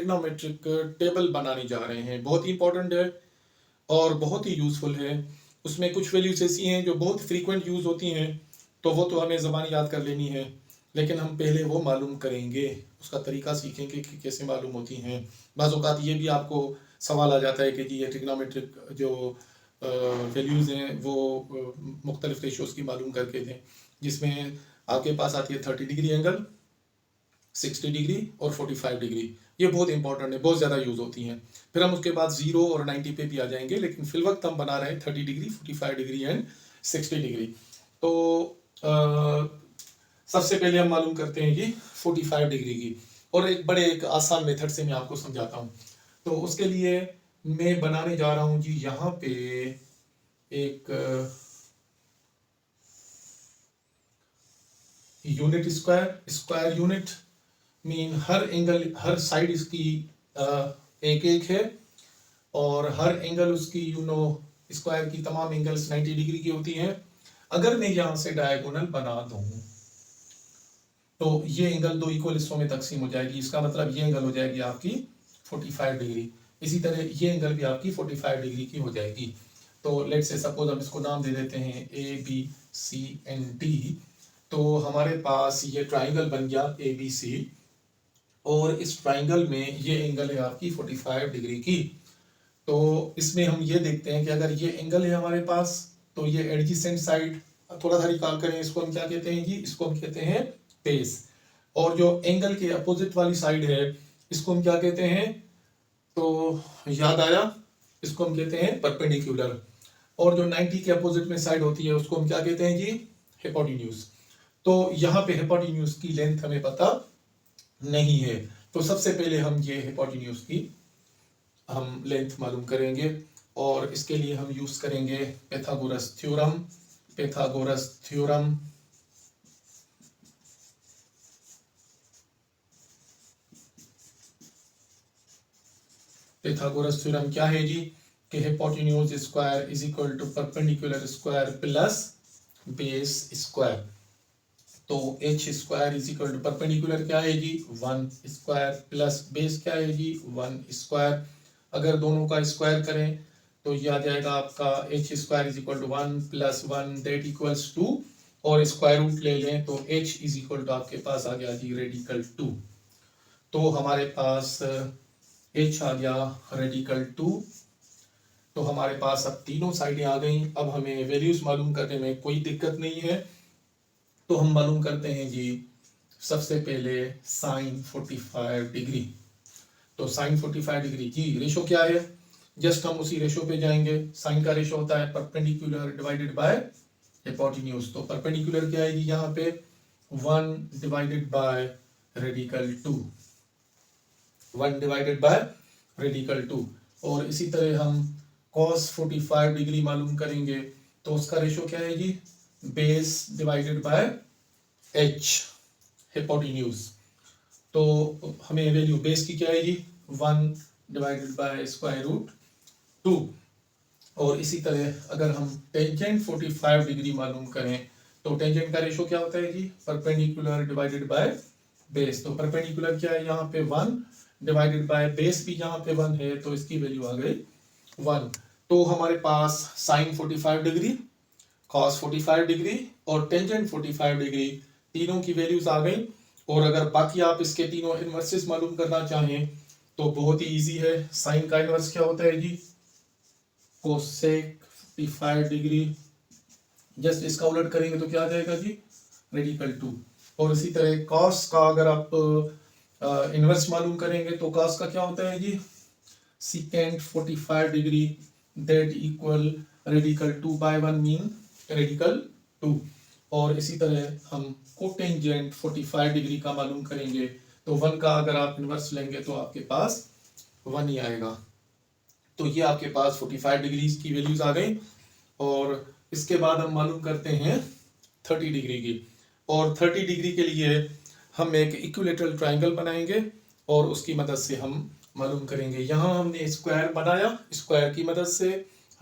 Trigonometric table बनाने जा रहे हैं। बहुत ही इंपॉर्टेंट है और बहुत ही यूज़फुल है। उसमें कुछ वैल्यूज ऐसी हैं जो बहुत फ्रीक्वेंट यूज़ होती हैं, तो वो तो हमें ज़बानी याद कर लेनी है, लेकिन हम पहले वो मालूम करेंगे, उसका तरीका सीखेंगे कि कैसे मालूम होती हैं। बाज़ औक़ात ये भी आपको सवाल आ जाता है कि जी ये ट्रिग्नोमेट्रिक जो वैल्यूज़ हैं वो मुख्तलिफ रेशोज़ की मालूम करके दें, जिसमें आपके पास आती है 30 डिग्री एंगल, 60 डिग्री और 45 डिग्री। ये बहुत इंपॉर्टेंट है, बहुत ज़्यादा यूज़ होती हैं। फिर हम उसके बाद 0 और 90 पे भी आ जाएंगे, लेकिन फिल वक्त हम बना रहे हैं 30 डिग्री, 45 डिग्री एंड 60 डिग्री। तो सबसे पहले हम मालूम करते हैं जी 45 डिग्री की, और एक आसान मेथड से मैं आपको समझाता हूँ। तो उसके लिए मैं बनाने जा रहा हूँ जी यहाँ पे एक यूनिट स्क्वायर यूनिट मीन हर एंगल, हर साइड इसकी एक एक है, और हर एंगल उसकी स्क्वायर की तमाम एंगल्स 90 डिग्री की होती हैं। अगर मैं यहाँ से डायगोनल बना दूँ तो ये एंगल दो इक्वल हिस्सों में तकसीम हो जाएगी। इसका मतलब ये एंगल हो जाएगी आपकी 45 डिग्री, इसी तरह ये एंगल भी आपकी 45 डिग्री की हो जाएगी। तो लेट्स से सपोज हम इसको नाम दे देते हैं ABCND। तो हमारे पास ये ट्राइंगल बन गया ABC, और इस ट्राइंगल में ये एंगल है आपकी 45 डिग्री की। तो इसमें हम ये देखते हैं कि अगर ये एंगल है हमारे पास, तो ये एडजेसेंट साइड थोड़ा सा रिकॉल करें, इसको हम क्या कहते हैं जी, इसको हम कहते हैं बेस। और जो एंगल के अपोजिट वाली साइड है, इसको हम क्या कहते हैं, तो याद आया, इसको हम कहते हैं परपेंडिकुलर। और जो 90 के अपोजिट में साइड होती है, उसको हम क्या कहते हैं जी, हिपोटेन्यूज। तो यहाँ पे हिपोटेन्यूज की लेंथ हमें पता नहीं है, तो सबसे पहले हम ये हिपोटेन्यूज की हम लेंथ मालूम करेंगे, और इसके लिए हम यूज करेंगे Pythagoras theorem. Pythagoras theorem Pythagoras theorem क्या है जी, कि hypotenuse square is equal to perpendicular square plus base square. तो h square is equal to perpendicular क्या है जी, 1 स्क्वायर, प्लस बेस क्या है जी, 1 स्क्वायर। अगर दोनों का स्क्वायर करें तो ये आ जाएगा आपका h square is equal to 1 plus 1 that equals 2, और स्क्वायर रूट ले लें तो h इज इक्वल टू आपके पास आ गया जी रेडिकल 2। तो हमारे पास h आ गया रेडिकल 2। तो हमारे पास अब तीनों साइडें आ गई। अब हमें वैल्यूज मालूम करने में कोई दिक्कत नहीं है, तो हम मालूम करते हैं जी सबसे पहले साइन 45 डिग्री। तो साइन 45 डिग्री जी रेशो क्या है, जस्ट हम उसी रेशो पे जाएंगे। साइन का रेशो होता है परपेंडिकुलर डिवाइडेड बाय हिपोटेन्यूज। तो परपेंडिकुलर क्या है जी, यहाँ पे 1 divided by radical 2, 1 divided by radical 2। और इसी तरह हम cos 45 डिग्री मालूम करेंगे, तो उसका रेशो क्या है जी, बेस डिवाइडेड बाय h हिपोटेन्यूज। तो हमें वैल्यू बेस की क्या है जी, 1 डिवाइडेड बाय स्क्वायर रूट 2। और इसी तरह अगर हम टेंजेंट 45 डिग्री मालूम करें, तो टेंजेंट का रेशो क्या होता है जी, परपेंडिकुलर डिवाइडेड बाय बेस। तो परपेंडिकुलर क्या है यहाँ पे 1 डिवाइडेड बाय बेस भी यहाँ पे 1 है, तो इसकी वैल्यू आ गई 1। तो हमारे पास साइन 45 डिग्री, cos 45 डिग्री और टेंजेंट 45 डिग्री तीनों की वैल्यूज आ गई। और अगर बाकी आप इसके तीनों इनवर्सेस मालूम करना चाहें तो बहुत ही इजी है। साइन का इनवर्स क्या होता है जी, कोसेक 45 डिग्री, जस्ट इसका उलट करेंगे तो क्या आ जाएगा जी, रेडिकल 2। और इसी तरह कॉस का अगर आप इनवर्स मालूम करेंगे तो कॉस का क्या होता है जी, second 45 degree that equal radical 2 by 1 mean radical 2। और इसी तरह हम कोटेंजेंट 45 डिग्री का मालूम करेंगे, तो 1 का अगर आप इनवर्स लेंगे तो आपके पास 1 ही आएगा। तो ये आपके पास 45 डिग्री की वैल्यूज आ गई। और इसके बाद हम मालूम करते हैं 30 डिग्री की। और 30 डिग्री के लिए हम एक इक्विलेटरल ट्राइंगल बनाएंगे और उसकी मदद से हम मालूम करेंगे। यहाँ हमने स्क्वायर बनाया, स्क्वायर की मदद से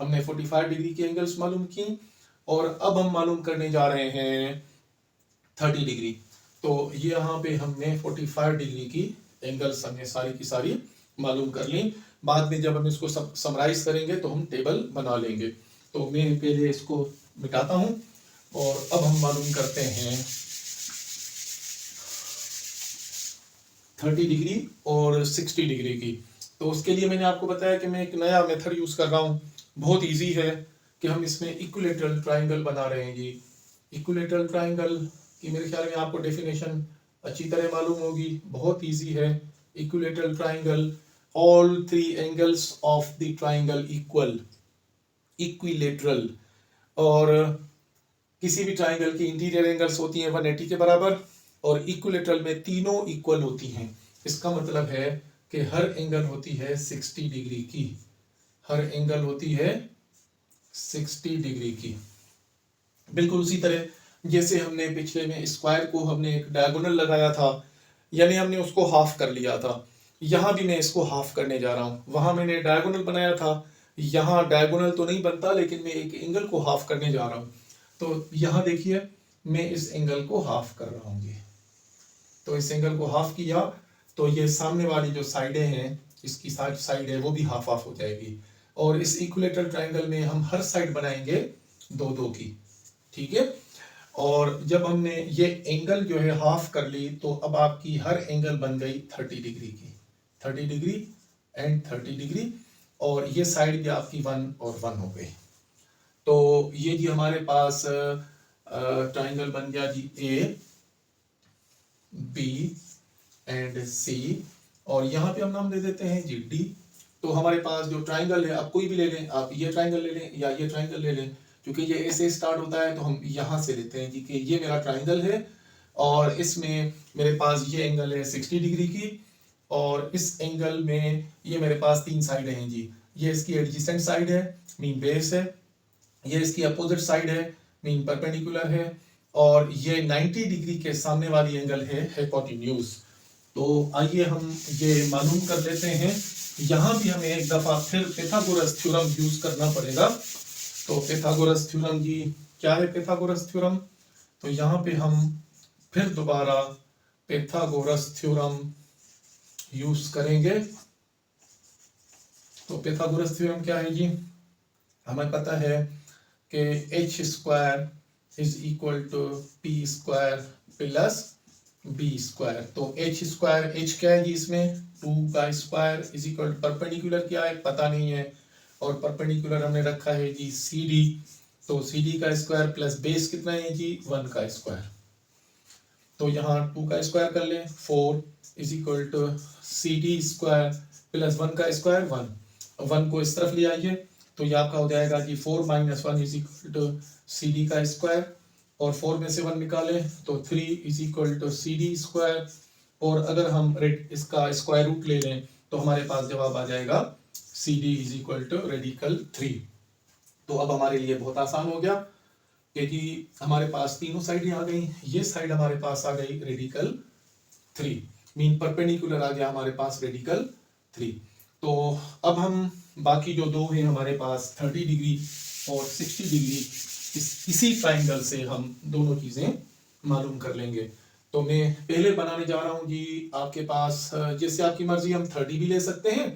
हमने 45 डिग्री के एंगल्स मालूम की, और अब हम मालूम करने जा रहे हैं 30 डिग्री। तो ये यहाँ पे हमने 45 डिग्री की एंगल्स हमने सारी की सारी मालूम कर ली। बाद में जब हम इसको समराइज करेंगे तो हम टेबल बना लेंगे। तो मैं पहले इसको मिटाता हूं और अब हम मालूम करते हैं 30 डिग्री और 60 डिग्री की। तो उसके लिए मैंने आपको बताया कि मैं एक नया मेथड यूज कर रहा हूँ, बहुत इजी है कि हम इसमें इक्विलेटरल ट्राइंगल बना रहे हैं जी। इक्विलेटरल ट्राइंगल की मेरे ख्याल में आपको डेफिनेशन अच्छी तरह मालूम होगी, बहुत इजी है। Equilateral triangle, all three angles of the triangle equal, equilateral. और किसी भी ट्राइंगल की इंटीरियर एंगल्स होती हैं 180 के बराबर और इक्विलेटरल में तीनों इक्वल होती हैं। इसका मतलब है कि हर एंगल होती है 60 डिग्री की, हर एंगल होती है 60 डिग्री की। बिल्कुल उसी तरह जैसे हमने पिछले में स्क्वायर को हमने एक डायगोनल लगाया था, यानी हमने उसको हाफ कर लिया था। यहां भी मैं इसको हाफ करने जा रहा हूं। वहां मैंने डायगोनल बनाया था, यहां डायगोनल तो नहीं बनता लेकिन मैं एक एंगल को हाफ करने जा रहा हूं। तो यहां देखिए मैं इस एंगल को हाफ कर रहा हूं जी। तो इस एंगल को हाफ किया तो ये सामने वाली जो साइडें हैं, इसकी साइड है वो भी हाफ हाफ हो जाएगी। और इस इक्विलेटरल ट्राइंगल में हम हर साइड बनाएंगे दो दो की, ठीक है। और जब हमने ये एंगल जो है हाफ कर ली तो अब आपकी हर एंगल बन गई 30 डिग्री की, 30 डिग्री एंड 30 डिग्री। और ये साइड भी आपकी 1 और 1 हो गई। तो ये जी हमारे पास ट्राइंगल बन गया जी ए बी एंड सी, और यहाँ पे हम नाम दे देते हैं जी डी। तो हमारे पास जो ट्राइंगल है, आप कोई भी ले लें, आप ये ट्राइंगल ले लें या ये ट्राइंगल ले लें, क्योंकि ये ऐसे स्टार्ट होता है तो हम यहाँ से लेते हैं जी कि ये मेरा ट्राइंगल है और इसमें मेरे पास ये एंगल है 60 डिग्री की, और इस एंगल में ये मेरे पास तीन साइडें हैं जी। ये इसकी एडजेसेंट साइड है, मीन बेस है, ये इसकी अपोजिट साइड है, मीन परपेंडिकुलर है, और ये 90 डिग्री के सामने वाली एंगल है हाइपोटेन्यूज। तो आइए हम ये मालूम कर लेते हैं। यहां भी हमें एक दफा फिर पिथागोरस थ्योरम यूज करना पड़ेगा। तो पिथागोरस थ्योरम जी क्या है? पिथागोरस थ्योरम, तो यहाँ पे हम फिर दोबारा पिथागोरस थ्योरम यूज करेंगे। तो पिथागोरस थ्योरम क्या है जी? हमें पता है कि H square is equal to P square plus B square. तो एच स्क्वायर, एच क्या है जी इसमें? 2 का square is equal to perpendicular क्या है पता नहीं है, और परपेंडिकुलर हमने रखा है जी सी डी। तो सी डी का स्क्वायर प्लस बेस कितना है जी? 1 का स्क्वायर। तो यहाँ 2 का स्क्वायर कर लें, 4 is equal to C D square plus 1 का स्क्वायर 1। 1 को इस तरफ ले आइए तो ये आपका हो जाएगा जी 4 minus 1 is equal to C D का स्क्वायर, और 4 में से 1 निकालें तो 3 is equal to C D square. और अगर हम इसका स्क्वायर रूट ले लें तो हमारे पास जवाब आ जाएगा C D is equal to radical 3। तो अब हमारे लिए बहुत आसान हो गया क्योंकि हमारे पास तीनों साइडें आ गई। ये साइड हमारे पास आ गई रेडिकल 3, मीन परपेंडिकुलर आ गया हमारे पास रेडिकल 3। तो अब हम बाकी जो दो हैं हमारे पास 30 डिग्री और 60 डिग्री, इसी ट्राइंगल से हम दोनों चीजें मालूम कर लेंगे। तो मैं पहले बनाने जा रहा हूं जी, आपके पास जैसे आपकी मर्जी, हम 30 भी ले सकते हैं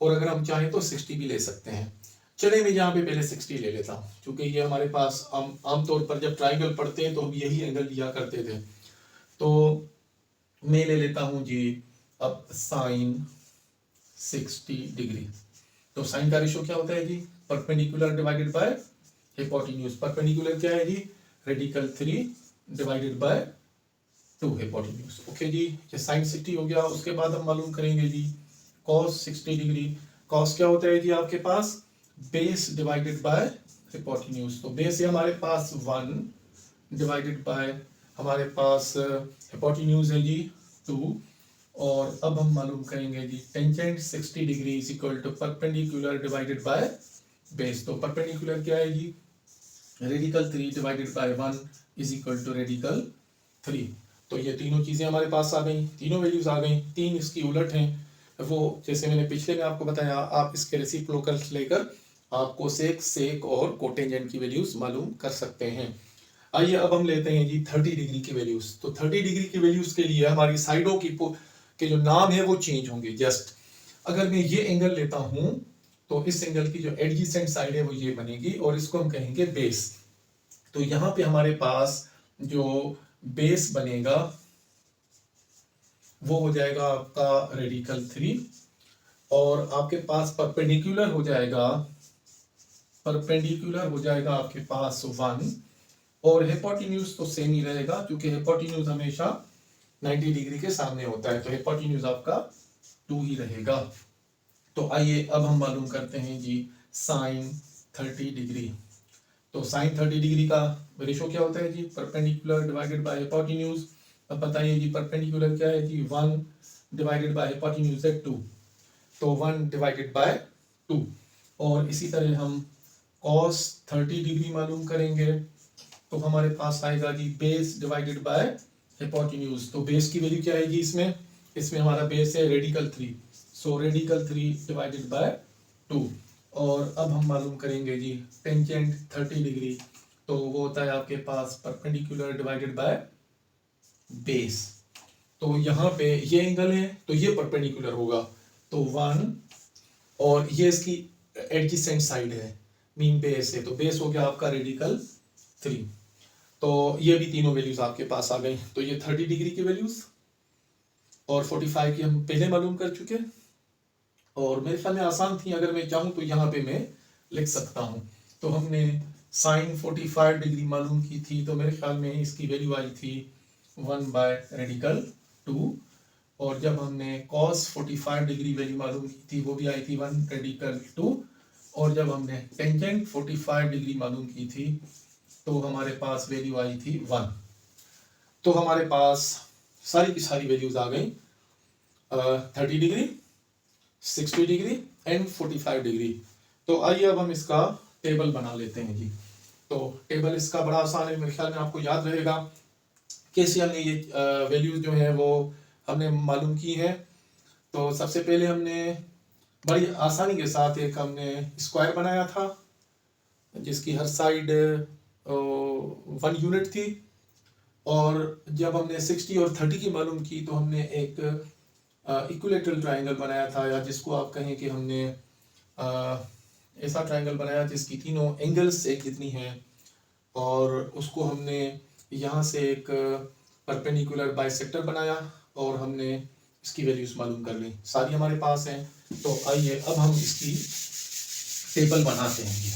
और अगर हम चाहें तो 60 भी ले सकते हैं। चलिए मैं यहाँ पे पहले 60 ले लेता हूँ, क्योंकि ये हमारे पास आमतौर पर जब ट्राइंगल पढ़ते हैं तो हम यही एंगल लिया करते थे। तो मैं ले लेता हूँ जी अब साइन 60 डिग्री। तो साइन का रेशो क्या होता है जी? Perpendicular divided by hypotenuse. Perpendicular क्या है जी? Radical 3 divided by 2 hypotenuse. Okay जी, ये साइन 60 हो गया। उसके बाद हम मालूम करेंगे जी कॉस 60 डिग्री। कॉस क्या होता है जी आपके पास? Base divided by hypotenuse. तो बेस है हमारे पास 1 डिवाइडेड बाय हमारे पास हाइपोटेन्यूज है जी 2। और अब हम मालूम करेंगे जी tangent 60 degree is equal to perpendicular divided by base. तो परपेंडिकुलर क्या है जी? Radical 3 divided by 1 is equal to radical 3। तो ये तीनों चीजें हमारे पास आ गई, तीनों वैल्यूज आ गई। तीन इसकी उलट हैं, वो जैसे मैंने पिछले में आपको बताया, आप इसके रेसिप्रोकल्स लेकर आप कोसेक, सेक और कोटेंजेंट की वैल्यूज मालूम कर सकते हैं। आइए अब हम लेते हैं जी 30 डिग्री की वैल्यूज। तो 30 डिग्री की वैल्यूज के लिए हमारी साइडों की कि जो नाम है वो चेंज होंगे जस्ट। अगर मैं ये एंगल लेता हूं तो इस एंगल की जो एडजेसेंट साइड है वो ये बनेगी और इसको हम कहेंगे बेस। तो यहां पे हमारे पास जो बेस बनेगा वो हो जाएगा आपका रेडिकल 3 और आपके पास परपेंडिकुलर हो जाएगा आपके पास 1 और हिपोटेन्यूज तो सेम ही रहेगा क्योंकि हिपोटेन्यूज हमेशा 90 डिग्री के सामने होता है, तो हिपोटेन्यूज आपका 2 ही रहेगा। तो आइए अब हम मालूम करते हैं जी साइन 30 डिग्री। तो साइन 30 डिग्री का रेशो क्या होता है जी? Perpendicular divided by hypotenuse. अब बताइए जी परपेंडिकुलर क्या है जी? 1 डिवाइडेड बाय हिपोटेन्यूज है 2, तो 1 डिवाइडेड बाय 2। और इसी तरह हम cos 30 डिग्री मालूम करेंगे तो हमारे पास आएगा जी बेस डिवाइडेड बाय हिपोटेन्यूज। तो बेस की वैल्यू क्या आएगी इसमें हमारा बेस है radical 3, so radical 3 divided by 2। और अब हम मालूम करेंगे जी टेंजेंट 30 डिग्री, तो वो होता है आपके पास परपेंडिकुलर डिवाइडेड बाय बेस। तो यहाँ पे ये एंगल है तो ये परपेंडिकुलर होगा, तो 1 और ये इसकी एडजेसेंट साइड है, मीन बेस है, तो बेस हो गया आपका रेडिकल 3। तो ये भी तीनों वैल्यूज आपके पास आ गई। तो ये 30 डिग्री की वैल्यूज और 45 की हम पहले मालूम कर चुके और मेरे ख्याल में आसान थी। अगर मैं चाहूँ तो यहाँ पे मैं लिख सकता हूँ। तो हमने साइन 45 डिग्री मालूम की थी, तो मेरे ख्याल में इसकी वैल्यू आई थी 1 बाय रेडिकल 2। और जब हमने कॉस 45 डिग्री वैल्यू मालूम की थी वो भी आई थी 1 रेडिकल 2। और जब हमने टेंजेंट 45 डिग्री मालूम की थी तो हमारे पास वैल्यू आई थी 1। तो हमारे पास सारी की सारी वैल्यूज आ गई 30 डिग्री, 60 डिग्री एंड 45 डिग्री। तो आइए अब हम इसका टेबल बना लेते हैं जी। तो टेबल इसका बड़ा आसान है, मेरे ख्याल में आपको याद रहेगा कैसे हमने ये वैल्यूज जो है वो हमने मालूम की है। तो सबसे पहले हमने बड़ी आसानी के साथ एक हमने स्क्वायर बनाया था जिसकी हर साइड 1 यूनिट थी। और जब हमने 60 और 30 की मालूम की तो हमने एक इक्विलेटरल ट्रायंगल बनाया था, या जिसको आप कहें कि हमने ऐसा ट्रायंगल बनाया जिसकी तीनों एंगल्स एक जितनी हैं, और उसको हमने यहाँ से एक परपेंडिकुलर बाइसेक्टर बनाया और हमने इसकी वैल्यूज मालूम कर ली, सारी हमारे पास हैं। तो आइए अब हम इसकी टेबल बनाते हैं।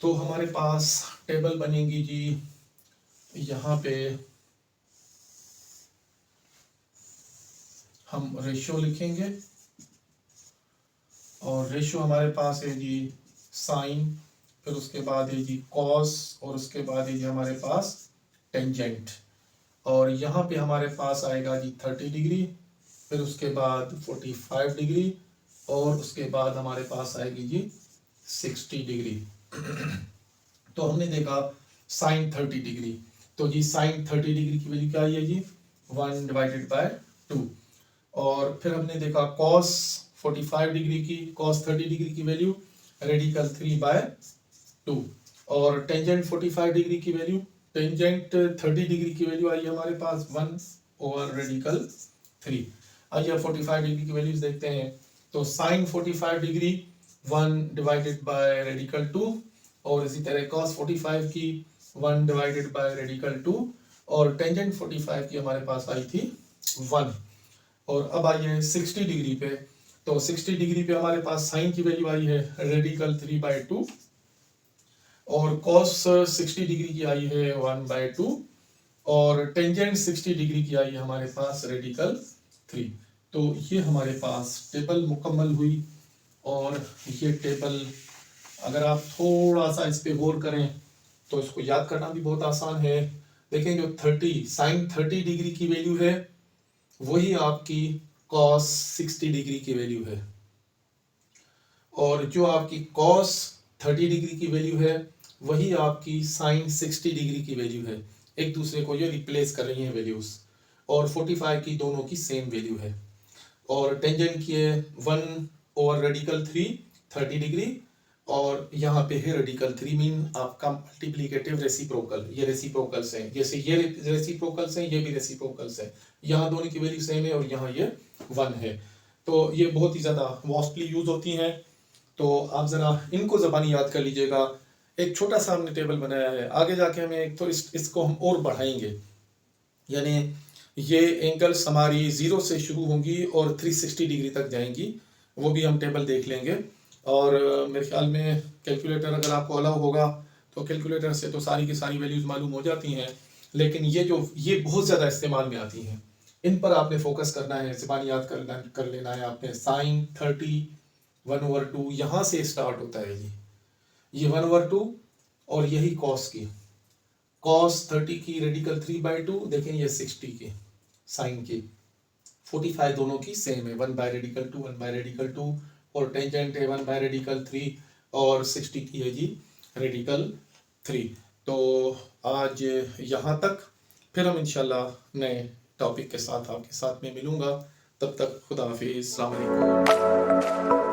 तो हमारे पास टेबल बनेगी जी, यहाँ पे हम रेशियो लिखेंगे और रेशियो हमारे पास है जी साइन, फिर उसके बाद है जी कॉस और उसके बाद है जी हमारे पास टेंजेंट। और यहाँ पे हमारे पास आएगा जी 30 डिग्री, फिर उसके बाद 45 डिग्री और उसके बाद हमारे पास आएगी जी 60 डिग्री। तो हमने देखा साइन 30 डिग्री, तो जी साइन 30 डिग्री की वैल्यू क्या आई है जी 1 डिवाइडेड बाय 2। और फिर हमने देखा कॉस 45 डिग्री की, कॉस 30 डिग्री की वैल्यू रेडिकल 3 बाय 2। और टेंजेंट 45 डिग्री की वैल्यू, टेंजेंट 30 डिग्री की वैल्यू आई हमारे पास 1 ओवर रेडिकल 3। आइए 45 डिग्री की वैल्यूज देखते हैं। तो sine 45 degree 1 divided by radical 2 और इसी तरह cos 45 की 1 डिवाइडेड बाय रेडिकल 2 और टेंजेंट 45 की हमारे पास आई थी 1। और अब आइए 60 डिग्री पे, तो 60 डिग्री पे हमारे पास साइन की वैल्यू आई है रेडिकल 3 बाय 2 और cos 60 डिग्री की आई है 1 बाय 2 और टेंजेंट 60 डिग्री की आई है हमारे पास रेडिकल 3। तो ये हमारे पास टेबल मुकम्मल हुई। और ये टेबल अगर आप थोड़ा सा इस पे गौर करें तो इसको याद करना भी बहुत आसान है। देखें जो 30 साइन 30 डिग्री की वैल्यू है वही आपकी cos 60 डिग्री की वैल्यू है, और जो आपकी cos 30 डिग्री की वैल्यू है वही आपकी साइन 60 डिग्री की वैल्यू है। एक दूसरे को ये रिप्लेस कर रही हैं वैल्यूज, और 45 की दोनों की सेम वैल्यू है। और टेंजेंट की है 1 ओवर रेडिकल 3 30 डिग्री और यहाँ पे है रेडिकल 3 मीन आपका मल्टीप्लीकेटिव रेसिप्रोकल, ये रेसिप्रोकल्स हैं, जैसे ये रेसिप्रोकल्स हैं, ये भी रेसिप्रोकल्स हैं, यहाँ दोनों की वैल्यू सेम है और यहाँ ये 1 है। तो ये बहुत ही ज़्यादा वास्टली यूज होती हैं, तो आप ज़रा इनको ज़बानी याद कर लीजिएगा। एक छोटा सा हमने टेबल बनाया है, आगे जाके हमें एक तो इसको हम और बढ़ाएंगे, यानी ये एंगल्स हमारी 0 से शुरू होंगी और 360 डिग्री तक जाएंगी, वो भी हम टेबल देख लेंगे। और मेरे ख्याल में कैलकुलेटर अगर आपको अलाउ होगा तो कैलकुलेटर से तो सारी की सारी वैल्यूज़ मालूम हो जाती हैं, लेकिन ये बहुत ज़्यादा इस्तेमाल में आती हैं, इन पर आपने फोकस करना है, ज़बानी याद कर लेना है आपने। साइन 30 1/2 यहाँ से स्टार्ट होता है जी, ये 1/2 और यही कॉस की, कॉस 30 की रेडिकल 3/2, देखें ये 60 की साइन की, 45 दोनों की सेम है, 1/2 1/2 और टेंजेंट है 1/3 और 60 की है जी रेडिकल 3। तो आज यहाँ तक, फिर हम इंशाल्लाह नए टॉपिक के साथ आपके साथ में मिलूंगा, तब तक खुदा हाफिज़, अस्सलाम वालेकुम।